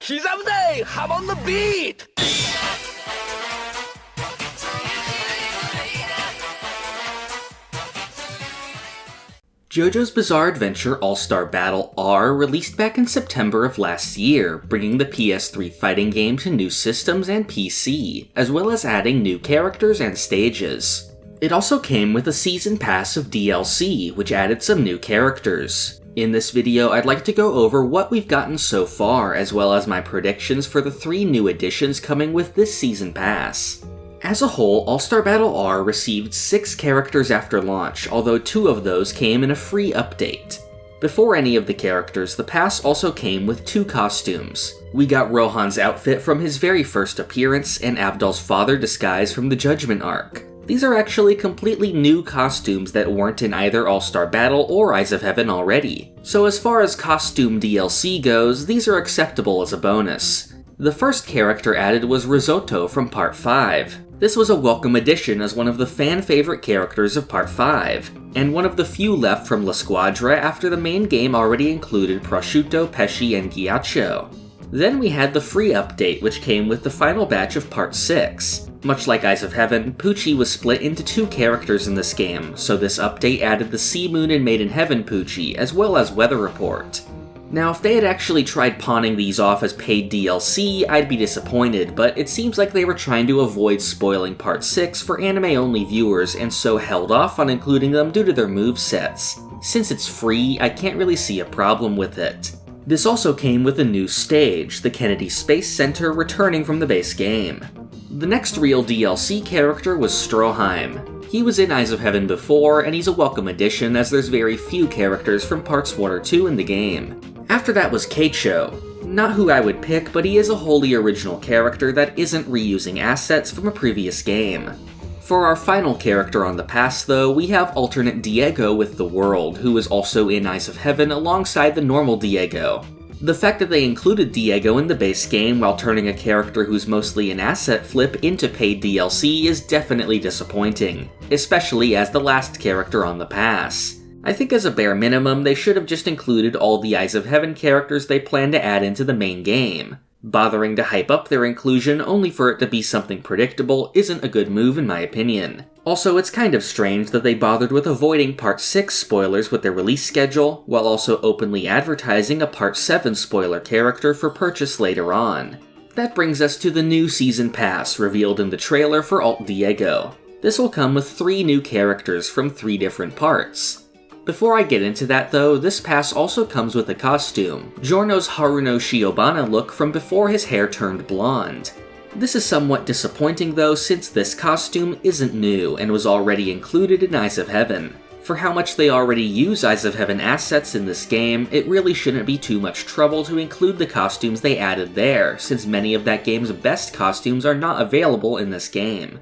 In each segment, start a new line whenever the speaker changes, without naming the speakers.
기자부대, hop on the beat!
JoJo's Bizarre Adventure All-Star Battle R released back in September of last year, bringing the PS3 fighting game to new systems and PC, as well as adding new characters and stages. It also came with a season pass of DLC, which added some new characters. In this video, I'd like to go over what we've gotten so far, as well as my predictions for the 3 new additions coming with this season pass. As a whole, All-Star Battle R received 6 characters after launch, although 2 of those came in a free update. Before any of the characters, the pass also came with 2 costumes. We got Rohan's outfit from his very first appearance, and Avdol's father disguise from the Judgment Arc. These are actually completely new costumes that weren't in either All-Star Battle or Eyes of Heaven already. So as far as costume DLC goes, these are acceptable as a bonus. The first character added was Risotto from Part 5. This was a welcome addition as one of the fan-favorite characters of Part 5, and one of the few left from La Squadra after the main game already included Prosciutto, Pesci, and Ghiaccio. Then we had the free update, which came with the final batch of Part 6. Much like Eyes of Heaven, Pucci was split into 2 characters in this game, so this update added the Sea Moon and Made in Heaven Pucci, as well as Weather Report. Now, if they had actually tried pawning these off as paid DLC, I'd be disappointed, but it seems like they were trying to avoid spoiling Part 6 for anime-only viewers and so held off on including them due to their movesets. Since it's free, I can't really see a problem with it. This also came with a new stage, the Kennedy Space Center, returning from the base game. The next real DLC character was Stroheim. He was in Eyes of Heaven before, and he's a welcome addition as there's very few characters from parts 1 or 2 in the game. After that was Keicho. Not who I would pick, but he is a wholly original character that isn't reusing assets from a previous game. For our final character on the pass though, we have alternate Diego with the World, who is also in Eyes of Heaven alongside the normal Diego. The fact that they included Diego in the base game while turning a character who's mostly an asset flip into paid DLC is definitely disappointing, especially as the last character on the pass. I think as a bare minimum, they should have just included all the Eyes of Heaven characters they plan to add into the main game. Bothering to hype up their inclusion only for it to be something predictable isn't a good move in my opinion. Also, it's kind of strange that they bothered with avoiding Part 6 spoilers with their release schedule, while also openly advertising a Part 7 spoiler character for purchase later on. That brings us to the new Season Pass revealed in the trailer for Alt Diego. This will come with 3 new characters from 3 different parts. Before I get into that though, this pass also comes with a costume, Giorno's Haruno Shiobana look from before his hair turned blonde. This is somewhat disappointing though, since this costume isn't new and was already included in Eyes of Heaven. For how much they already use Eyes of Heaven assets in this game, it really shouldn't be too much trouble to include the costumes they added there, since many of that game's best costumes are not available in this game.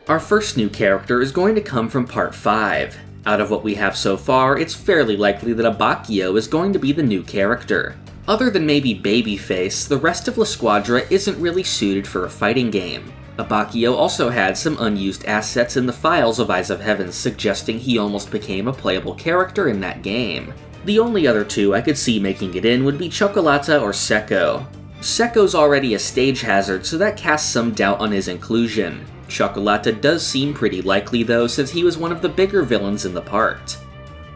Our first new character is going to come from Part 5. Out of what we have so far, it's fairly likely that Abbacchio is going to be the new character. Other than maybe Babyface, the rest of La Squadra isn't really suited for a fighting game. Abbacchio also had some unused assets in the files of Eyes of Heaven, suggesting he almost became a playable character in that game. The only other 2 I could see making it in would be Cioccolata or Secco. Secco's already a stage hazard, so that casts some doubt on his inclusion. Cioccolata does seem pretty likely though, since he was one of the bigger villains in the part.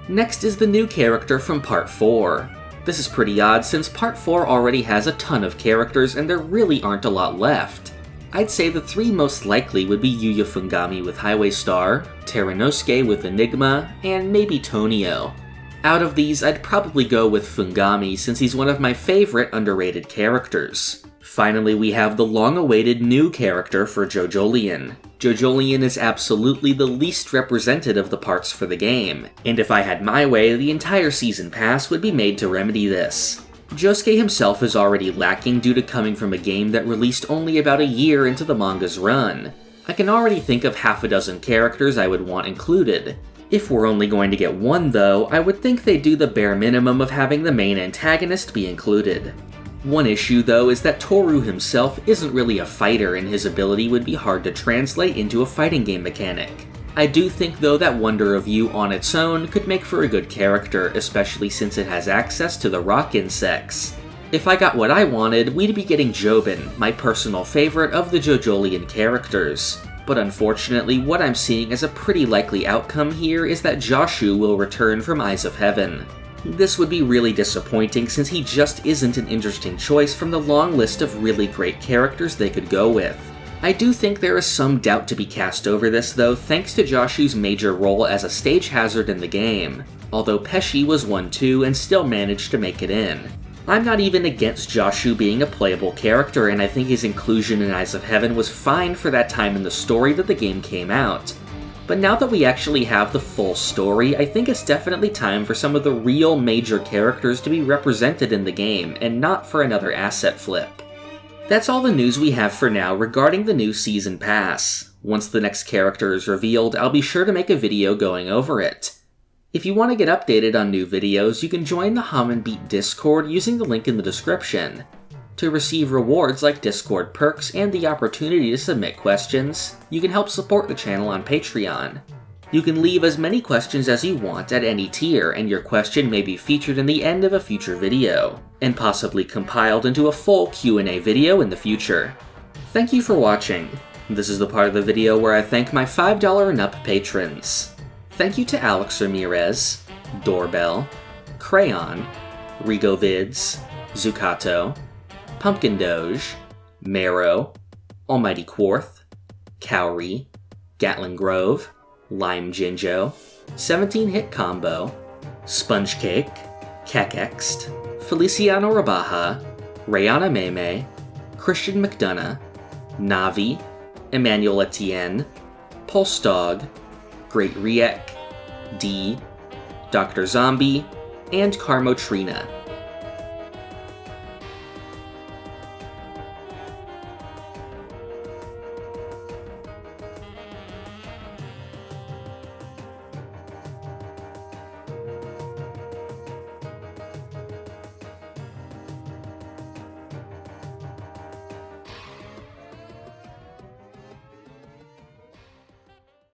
Next is the new character from Part 4. This is pretty odd since Part 4 already has a ton of characters and there really aren't a lot left. I'd say the 3 most likely would be Yuya Fungami with Highway Star, Teranosuke with Enigma, and maybe Tonio. Out of these, I'd probably go with Fungami since he's one of my favorite underrated characters. Finally, we have the long-awaited new character for JoJolion. JoJolion is absolutely the least represented of the parts for the game, and if I had my way, the entire season pass would be made to remedy this. Josuke himself is already lacking due to coming from a game that released only about a year into the manga's run. I can already think of half a dozen characters I would want included. If we're only going to get 1 though, I would think they'd do the bare minimum of having the main antagonist be included. One issue though is that Toru himself isn't really a fighter and his ability would be hard to translate into a fighting game mechanic. I do think though that Wonder of You on its own could make for a good character, especially since it has access to the rock insects. If I got what I wanted, we'd be getting Jobin, my personal favorite of the JoJolian characters. But unfortunately, what I'm seeing as a pretty likely outcome here is that Joshu will return from Eyes of Heaven. This would be really disappointing since he just isn't an interesting choice from the long list of really great characters they could go with. I do think there is some doubt to be cast over this though, thanks to Joshu's major role as a stage hazard in the game, although Pesci was one too and still managed to make it in. I'm not even against Joshu being a playable character, and I think his inclusion in Eyes of Heaven was fine for that time in the story that the game came out. But now that we actually have the full story, I think it's definitely time for some of the real major characters to be represented in the game, and not for another asset flip. That's all the news we have for now regarding the new Season Pass. Once the next character is revealed, I'll be sure to make a video going over it. If you want to get updated on new videos, you can join the Hum and Beat Discord using the link in the description. To receive rewards like Discord perks and the opportunity to submit questions, you can help support the channel on Patreon. You can leave as many questions as you want at any tier, and your question may be featured in the end of a future video, and possibly compiled into a full Q&A video in the future. Thank you for watching. This is the part of the video where I thank my $5 and up patrons. Thank you to Alex Ramirez, Doorbell, Crayon, Rigovids, Zucato, Pumpkin Doge, Marrow, Almighty Quarth, Cowrie, Gatling Grove, Lime Jinjo, 17-Hit Combo, Sponge Cake, Kekext, Feliciano Rabaja, Rayana Meme, Christian McDonough, Navi, Emmanuel Etienne, Pulse Dog, Great Riek, D, Dr. Zombie, and Carmotrina.